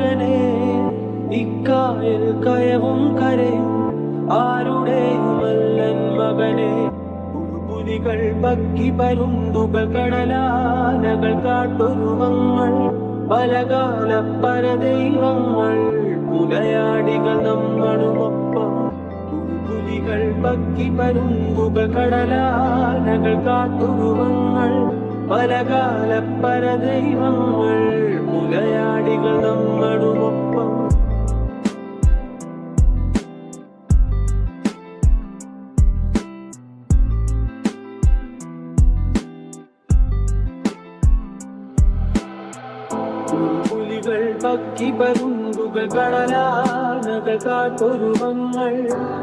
മകനെ ഇക്കായൽ കയവും കരയും ആരുടെയുമല്ലൻ മകനെ പുലികൾ പക്കി പരുന്തുകൾ കടലാനകൾ കാട്ടുരുവങ്ങൾ പലകാല പരദൈവങ്ങൾ പുലയാടികൾ നമ്മളുമൊപ്പം പുലികൾ പക്കി പരുന്തുകൾ കടലാനകൾ കാട്ടുരുവങ്ങൾ പലകാല പരദൈവങ്ങൾ പുലയാടികൾ നമ്മളുമൊപ്പം പുലികൾ പക്കി പരുന്തുകൾ കടലാനകൾ കാട്ടുരുവങ്ങൾ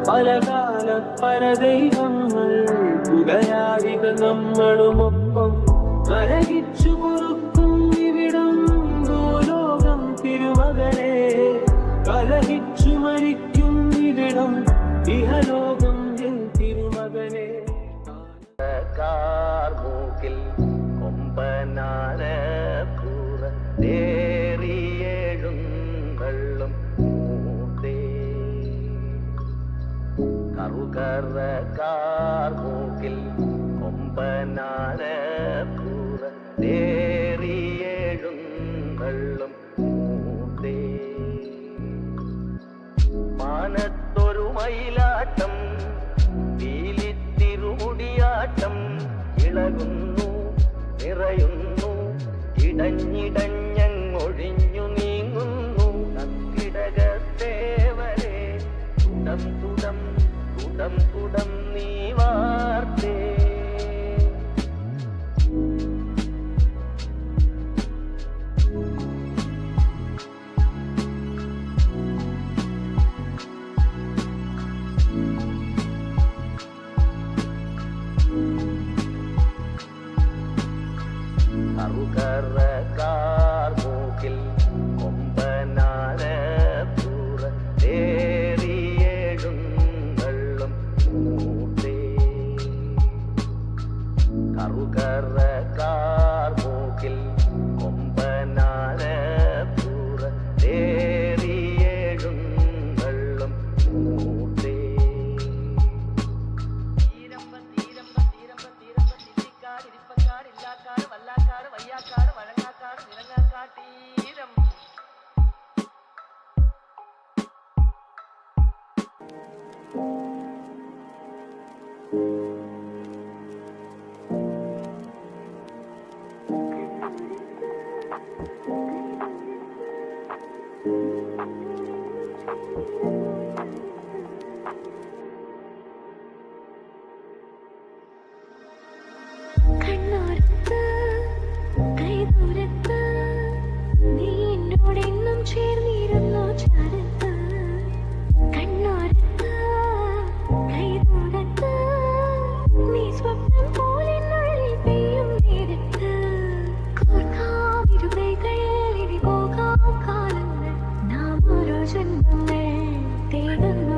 പലകാല പരദൈവങ്ങൾ പുലയാടികൾ നമ്മളുമൊപ്പം കരകിച്ചു പൊറുക്കും ഇവിടം ഭൂലോകം തിരുമകനെ കലഹിച്ചു മരിക്കും ഇവിടം ഇഹലോകം തിരുമകനെ കാർമൂക്കിൽ കൊമ്പനാന േറിയെഴുന്നള്ളും കറുകറ കാർമൂക്കിൽ കൊമ്പനാന േറിയെഴുന്നള്ളും മാനത്തൊരു മയിലാട്ടം പീലിത്തിരുമുടിയാട്ടം ഇളകുന്നു നിറയുന്നു ഇടഞ്ഞിടഞ്ഞൊഴിഞ്ഞു നീങ്ങുന്നു കത്തിടകത്തേവരെ തുടം തുടം തുടം തുടം നീ വാർത്തേ കറുകറ കാർമൂക്കിൽ കൊമ്പനാന േറിയെഴുന്നള്ളും കറുകറ കാർമൂക്കിൽ കൊമ്പനാന േറിയെഴുന്നള്ളും വയ്യാക്കാട് വഴങ്ങാക്കാട് നിലങ്ങാക്കാട്ടീരം ജന്മങ്ങൾ തേടുന്നു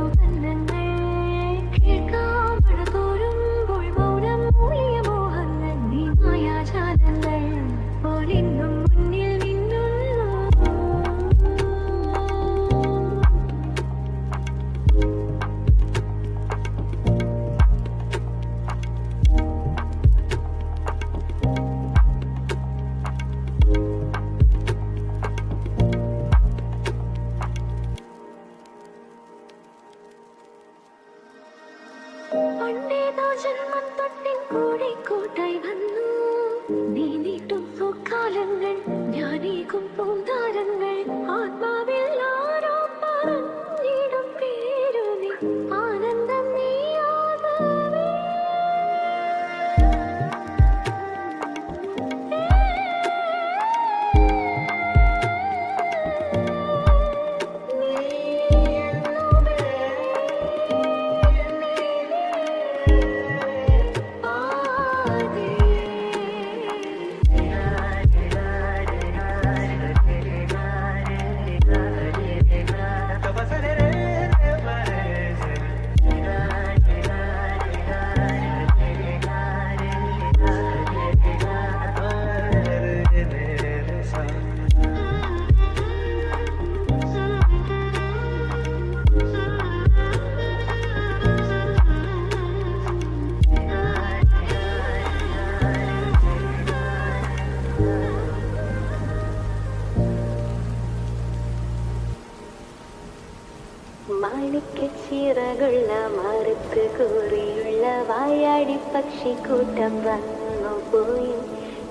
മാണിക്കച്ചിറകുള്ള മറുത്ത് കൂറിയുള്ള വായാടി പക്ഷിക്കൂട്ടം വന്നു പോയി.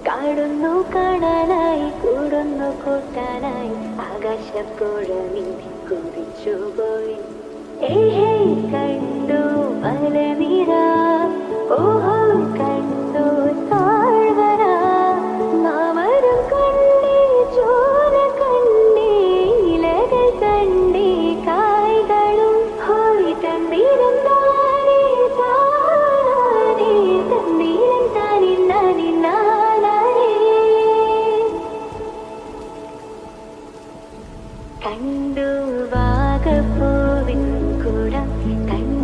കാണുന്നു കാണാനായി കൂടുന്നു കൂട്ടാനായി ആകാശപ്പുഴ നീന്തി കുതിച്ചുപോയി. ഏഹേ കണ്ടു മലനിര, ഓഹോ കണ്ടു താഴ്വര, മാമരം കണ്ടേ ചോര കണ്ടേ ഇലകൾ കണ്ടേ കായ്കളും ഹോയ് തന്തിരം താനേ താനേ തന്തിരം താനി നാനി നാനേ. കണ്ടു വാഗപ്പൂവിൻ കുടം, കണ്ടു